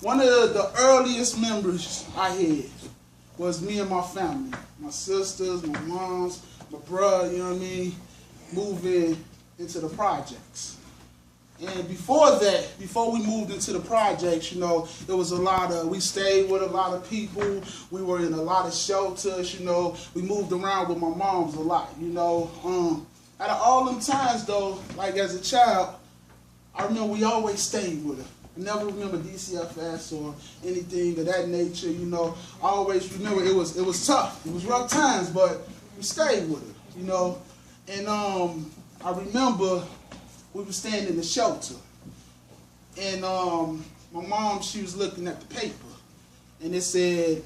one of the earliest memories I had was me and my family, my sisters, my moms, my brother, you know what I mean, moving into the projects. And before that, before we moved into the projects, you know, it was we stayed with a lot of people. We were in a lot of shelters, you know. We moved around with my moms a lot, you know. Out of all them times, though, like as a child, I remember we always stayed with her. I never remember DCFS or anything of that nature, you know. I always remember it was tough. It was rough times, but we stayed with her, you know. And I remember we were staying in the shelter. And my mom, she was looking at the paper. And it said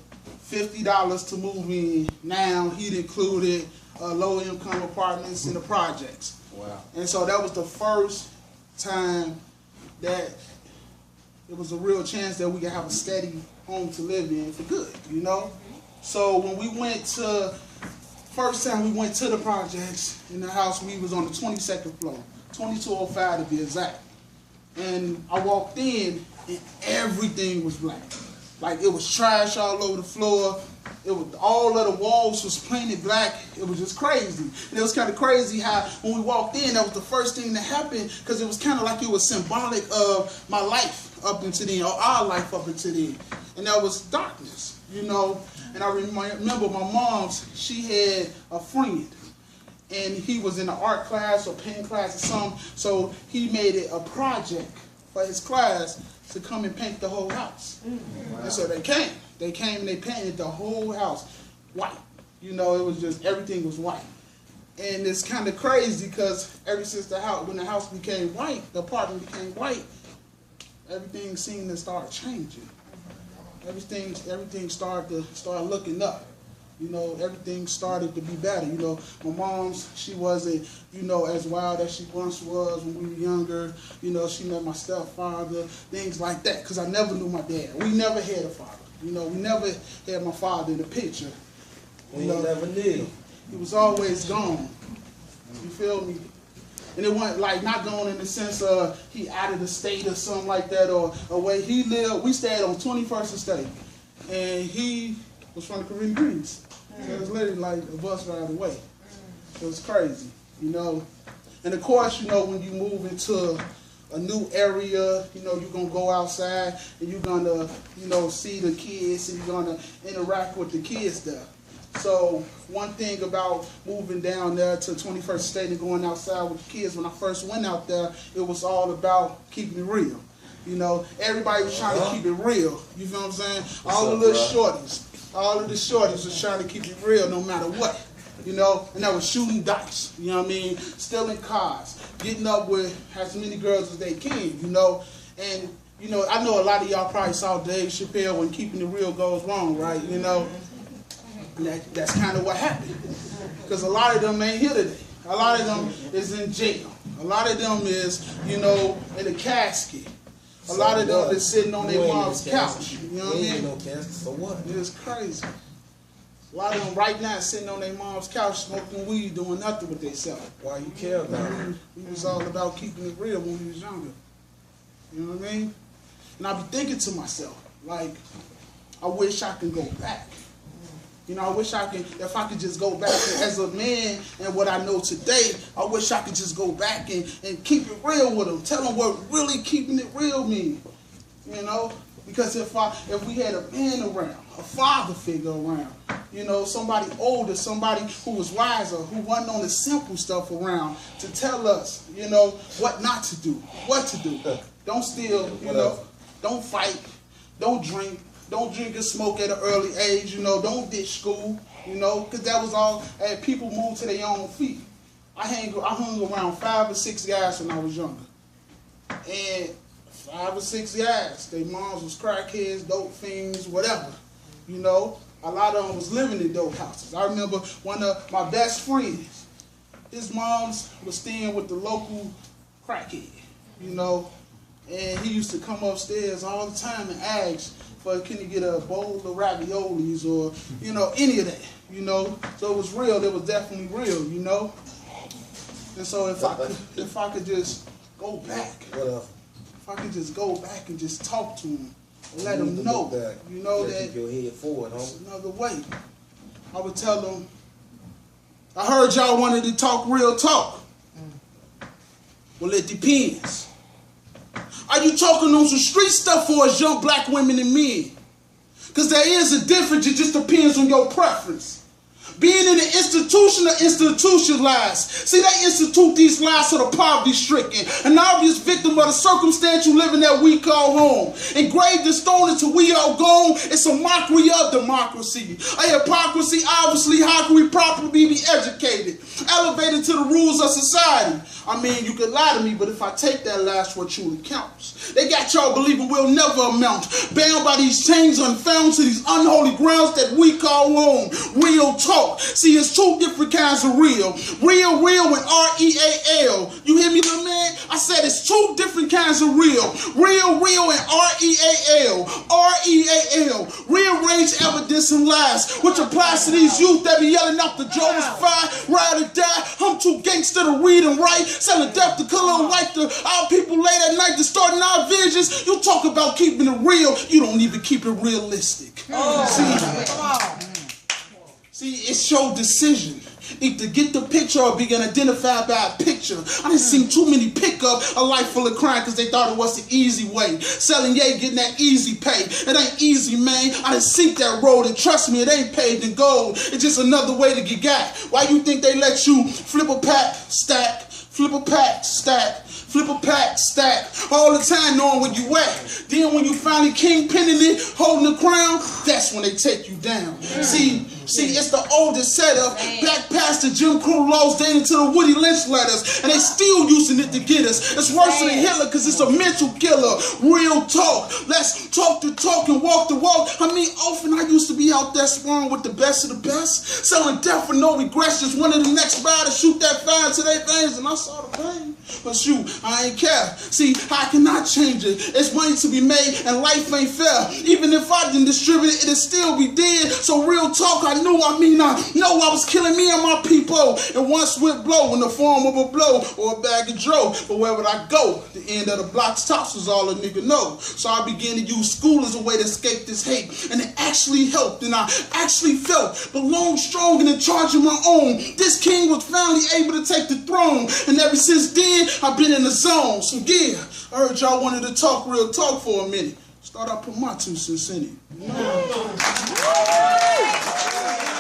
$50 to move in. Now he'd included low-income apartments in the projects. Wow. And so that was the first time that it was a real chance that we could have a steady home to live in for good, you know? So when we first time we went to the projects in the house, we was on the 22nd floor, 2205 to be exact. And I walked in and everything was black. Like it was trash all over the floor. It was, all of the walls was painted black. It was just crazy. And it was kind of crazy how when we walked in, that was the first thing that happened, because it was kind of like it was symbolic of my life up until then, or our life up until then. And that was darkness, you know. And I remember my mom's, she had a friend, and he was in an art class or paint class or something, so he made it a project for his class to come and paint the whole house. Wow. And so they came and they painted the whole house white. You know, it was just, everything was white. And it's kind of crazy because ever since when the house became white, the apartment became white, everything seemed to start changing. Everything started looking up. You know, everything started to be better. You know, my mom's, she wasn't, you know, as wild as she once was when we were younger. You know, she met my stepfather, things like that, because I never knew my dad. We never had a father. You know, we never had my father in the picture. We never did. He was always gone. You feel me? And it wasn't like not gone in the sense of he out of the state or something like that, or where he lived. We stayed on 21st Estate, and he was from the Caribbean Greens. So it was literally like a bus ride away. It was crazy, you know. And of course, you know, when you move into a new area, you know, you're going to go outside and you're going to, you know, see the kids and you're going to interact with the kids there. So one thing about moving down there to 21st State and going outside with the kids, when I first went out there, it was all about keeping it real. You know, everybody was trying to keep it real. You feel what I'm saying? All the little shorties, all of the shorties was trying to keep it real no matter what. You know, and that was shooting dice, you know what I mean? Stealing cars, getting up with as many girls as they can, you know? And, you know, I know a lot of y'all probably saw Dave Chappelle when Keeping It Real goes wrong, right? You know? And that's kind of what happened. Because a lot of them ain't here today. A lot of them is in jail. A lot of them is, you know, in a casket. A lot of them is sitting on their mom's couch. You know what I mean? No casket, so what? It's crazy. A lot of them right now sitting on their mom's couch smoking weed, doing nothing with themselves. Why you care about it? We was all about keeping it real when we was younger. You know what I mean? And I be thinking to myself, like, I wish I could go back. You know, I wish I could, if I could just go back as a man and what I know today, I wish I could just go back and keep it real with them. Tell them what really keeping it real means. You know? Because if we had a man around, a father figure around, you know, somebody older, somebody who was wiser, who wasn't on the simple stuff around to tell us, you know, what not to do, what to do. Don't steal, you know, don't fight, don't drink and smoke at an early age, you know, don't ditch school, you know, because that was all, people moved to their own feet. I hung around 5 or 6 guys when I was younger. And 5 or 6 guys, their moms was crackheads, dope fiends, whatever, you know. A lot of them was living in dope houses. I remember one of my best friends, his moms was staying with the local crackhead, you know, and he used to come upstairs all the time and ask for, can he get a bowl of raviolis or, you know, any of that, you know. So it was real. It was definitely real, you know. And so if I could just go back, if I could just go back and just talk to him and let them know, you know, that keep your head forward, there's another way. I would tell them, I heard y'all wanted to talk real talk. Well, it depends. Are you talking on some street stuff for us young black women and men? Because there is a difference, it just depends on your preference. Being in an institution or institutionalized. See, they institute these lies to the poverty-stricken, an obvious victim of the circumstance you live in that we call home. Engraved in stone until we all gone, it's a mockery of democracy. A hypocrisy, obviously, how can we properly be educated? Elevated to the rules of society. I mean, you could lie to me, but if I take that last word truly counts. They got y'all believing we'll never amount, bound by these chains unfound to these unholy grounds that we call home. Real talk. See, it's two different kinds of real. Real and R-E-A-L. You hear me, little man? I said it's two different kinds of real. Real and R-E-A-L. R-E-A-L. Rearranged evidence and lies, which applies to these youth that be yelling out the Jonas fire, ride or die. I'm too gangster to read and write. Selling death to color and white to our people late at night, distorting our visions. You talk about keeping it real, you don't even keep it realistic. See, it's your decision. Either get the picture or be identified by a picture. I done seen too many pick up a life full of crime because they thought it was the easy way. Selling yay, getting that easy pay. It ain't easy, man. I done seen that road, and trust me, it ain't paved in gold. It's just another way to get got. Why you think they let you flip a pack, stack, flip a pack, stack, flip a pack, stack, all the time knowing where you at? Then when you finally kingpinning it, holding the crown, that's when they take you down. See, it's the oldest setup. Black pastor Jim Crow laws dating to the Woody Lynch letters, and they still using it to get us. It's worse than Hitler because it's a mental killer. Real talk. Let's talk the talk and walk the walk. I mean, often I used to be out there sparring with the best of the best, selling death for no regrets, just wanted the next guy to shoot that fire to their veins, and I saw the pain. But shoot, I ain't care. See, I cannot change it. It's money to be made, and life ain't fair. Even if I didn't distribute it, it'd still be dead. So real talk, I know I was killing me and my people in one swift blow in the form of a blow or a bag of dro. But where would I go? The end of the block's tops was all a nigga know. So I began to use school as a way to escape this hate, and it actually helped, and I actually felt belong strong and in charge of my own. This king was finally able to take the throne, and ever since then I've been in the zone. So yeah, I heard y'all wanted to talk real talk for a minute. Start out put my 2 cents in it.